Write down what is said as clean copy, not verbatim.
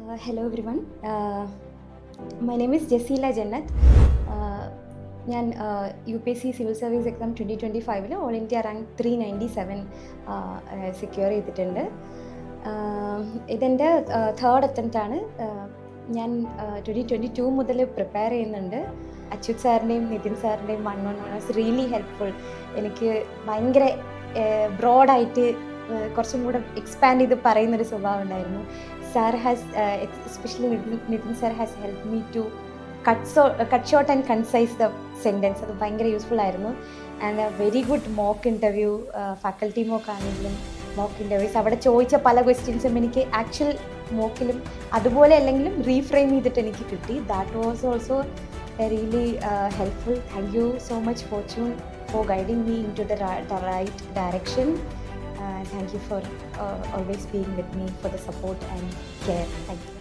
Hello everyone. My name is Jasila Jannat. ഞാൻ U P S C civil service exam 2025 all India rank 397 secure ചെയ്തിട്ടുണ്ട്. ഇതെൻ്റെ third അറ്റംപ്റ്റാണ്. ഞാൻ 2022 മുതൽ prepare ചെയ്യുന്നുണ്ട്. അച്യുത് സാറിൻ്റെയും നിതിൻ സാറിൻ്റെയും വൺ വാസ് റിയലി ഹെൽപ്ഫുൾ. എനിക്ക് ഭയങ്കര ബ്രോഡായിട്ട് കുറച്ചും കൂടെ എക്സ്പാൻഡ് ചെയ്ത് പറയുന്നൊരു സ്വഭാവം ഉണ്ടായിരുന്നു. Sir has especially Nitin sir has help me to cut short and concise the sentence. അത് ഭയങ്കര യൂസ്ഫുൾ ആയിരുന്നു. And very good mock interview, faculty mock ആണെങ്കിലും മോക്ക് ഇൻ്റർവ്യൂസ്, അവിടെ ചോദിച്ച പല ക്വസ്റ്റ്യൻസും എനിക്ക് ആക്ച്വൽ മോക്കിലും അതുപോലെ അല്ലെങ്കിലും റീഫ്രെയിം ചെയ്തിട്ട് എനിക്ക് കിട്ടി. That was also really helpful. Thank you so much, Fortune, for guiding me into the right direction. Thank you for always being with me, for the support and care. Thank you.